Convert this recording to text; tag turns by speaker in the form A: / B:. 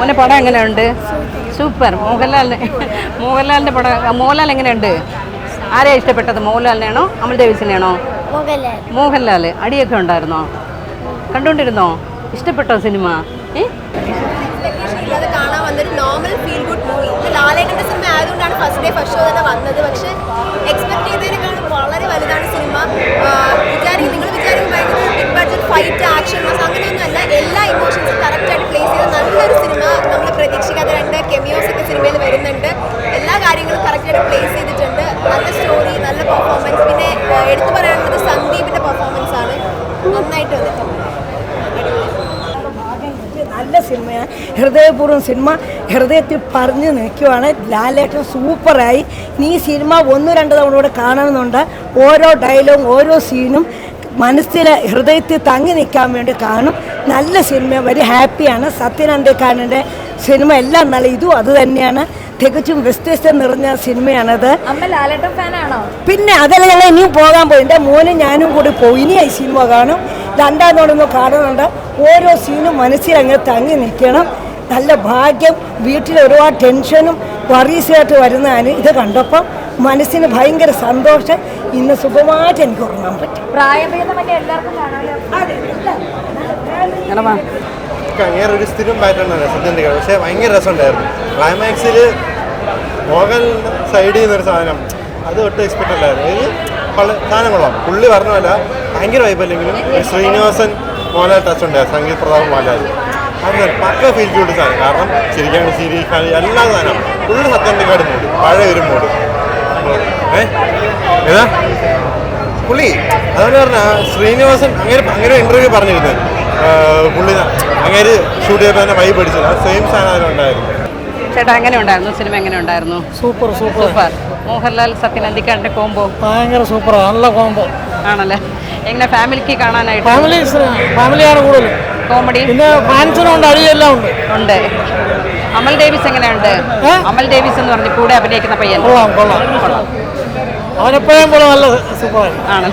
A: മോനെ പടം എങ്ങനെയുണ്ട്? സൂപ്പർ. മോഹൻലാലിൻ്റെ പടം. മോഹൻലാൽ എങ്ങനെയുണ്ട്? ആരെയാണ് ഇഷ്ടപ്പെട്ടത്? മോഹൻലാലിനെയാണോ അമൽ ഡേവിസിനെയാണോ? മോഹൻലാൽ. അടിയൊക്കെ ഉണ്ടായിരുന്നോ? കണ്ടുകൊണ്ടിരുന്നോ? ഇഷ്ടപ്പെട്ടോ സിനിമ?
B: കാണാൻ വന്നൊരു നോർമൽ ഫീൽ ഗുഡ് മൂവി. ലാലേട്ടൻ്റെ സിനിമ ആയതുകൊണ്ടാണ് ഫസ്റ്റ് ഡേ ഫസ്റ്റ് ഷോ തന്നെ വന്നത്. പക്ഷേ എക്സ്പെക്ട് ചെയ്തതിനേക്കാളും വളരെ വലുതാണ് സിനിമ. നിങ്ങൾ വിചാരിക്കും ഭയങ്കര big budget fight action mass അങ്ങനെയൊന്നുമല്ല. എല്ലാ ഇമോഷൻസും കറക്റ്റായിട്ട് പ്ലേസ് ചെയ്ത നല്ലൊരു സിനിമ. നമ്മൾ പ്രതീക്ഷിക്കാത്ത 2 കെമിയോസ് ഒക്കെ സിനിമയിൽ വരുന്നുണ്ട്. എല്ലാ കാര്യങ്ങളും കറക്റ്റായിട്ട് പ്ലേസ് ചെയ്തിട്ടുണ്ട്. നല്ല സ്റ്റോറി, നല്ല പെർഫോമൻസ്. പിന്നെ എടുത്തു പറയാനുള്ളത് സന്ദീപിൻ്റെ പെർഫോമൻസ് ആണ്. നന്നായിട്ട് വന്നിട്ടുണ്ട്.
C: നല്ല സിനിമയാണ്. ഹൃദയപൂർവ്വം സിനിമ ഹൃദയത്തിൽ പറഞ്ഞു നിൽക്കുവാണ്. ലാലേട്ടൻ സൂപ്പറായി. ഇനി ഈ സിനിമ 1-2 തവണ കൂടെ കാണണമെന്നുണ്ട്. ഓരോ ഡയലോഗും ഓരോ സീനും മനസ്സിൽ ഹൃദയത്തിൽ തങ്ങി നിൽക്കാൻ വേണ്ടി കാണും. നല്ല സിനിമ. വെരി ഹാപ്പിയാണ്. സത്യനന്ദിക്കാരൻ്റെ സിനിമ എല്ലാം നല്ല. ഇതും അത് തന്നെയാണ്. തികച്ചും വ്യത്യസ്തം നിറഞ്ഞ സിനിമയാണത്. പിന്നെ അതല്ല, ഞങ്ങൾ ഇനിയും പോകാൻ പോയി. എൻ്റെ മോനും ഞാനും കൂടി പോയി. ഇനി ഈ സിനിമ കാണും. 2-ാം തവണ കാണുന്നുണ്ട്. ഓരോ സീനും മനസ്സിൽ അങ്ങനെ തങ്ങി നിൽക്കണം. നല്ല ഭാഗ്യം. വീട്ടിൽ ഒരുപാട് ടെൻഷനും വറീസായിട്ട് വരുന്നതാണ്. ഇത് കണ്ടപ്പം മനസ്സിന് ഭയങ്കര സന്തോഷം. ഇന്ന് സുഖമായിട്ട് എനിക്ക് ഉറങ്ങാൻ പറ്റും.
D: അങ്ങനെ ഒരു സ്ഥിരം പാറ്റേണാണ് സത്യൻ്റെ. പക്ഷേ ഭയങ്കര രസമുണ്ടായിരുന്നു. ക്ലൈമാക്സിൽ മോഹൻ സൈഡ് ചെയ്യുന്നൊരു സാധനം അത് ഒട്ടും എക്സ്പെക്ട് അല്ലായിരുന്നു. ഇത് സാധനം കൊള്ളാം. പുള്ളി പറഞ്ഞല്ല ഭയങ്കര വൈബല്ലെങ്കിലും ശ്രീനിവാസൻ മോഹൻലാൽ ടച്ച് ഉണ്ടായിരുന്നു. സംഗീത് പ്രതാപ് മോഹൻലാൽ അങ്ങനെ പക്ക ഫീൽ ഗുഡ് സാധനം. കാരണം ശരിക്കാണ് ചിരി കളി എല്ലാ സാധനം ഫുള്ള് സത്യൻ്റെ മൂഡ്. പഴയ ഒരു മൂഡ്. ഏതാ പുള്ളി അതുകൊണ്ട് പറഞ്ഞാൽ ശ്രീനിവാസൻ അങ്ങനെ ഇൻ്റർവ്യൂ പറഞ്ഞിരുന്നത് പുള്ളി അങ്ങനെ ഷൂട്ട് ചെയ്തപ്പോൾ തന്നെ വൈബ് അടിച്ചത്. ആ സെയിം സാധനം അതിലുണ്ടായിരുന്നു.
A: ചേട്ടാ എങ്ങനെ ഉണ്ടായിരുന്നു സിനിമ? എങ്ങനെ ഉണ്ടായിരുന്നു?
E: സൂപ്പർ.
A: മോഹൻലാൽ സത്യനന്ദിക്കാരൻ്റെ കോംബോ
E: ഭയങ്കര സൂപ്പറാണ്. നല്ല കോംബോ
A: ആണല്ലേ? എങ്ങനെ ഫാമിലിക്ക് കാണാനായിട്ട്?
E: ഫാമിലിയാണ് കൂടുതൽ.
A: കോമഡി
E: പിന്നെ ഫാൻസിനുണ്ട്, അടിയെല്ലാം ഉണ്ട്.
A: അമൽ ഡേവിസ് എങ്ങനെയുണ്ട്? അമൽ ഡേവിസ് എന്ന് പറഞ്ഞ് കൂടെ അഭിനയിക്കുന്ന പയ്യൻ
E: കൊള്ളാം. അവനെപ്പോഴും പോലെ നല്ല സൂപ്പറാണ്.
A: ആണ്.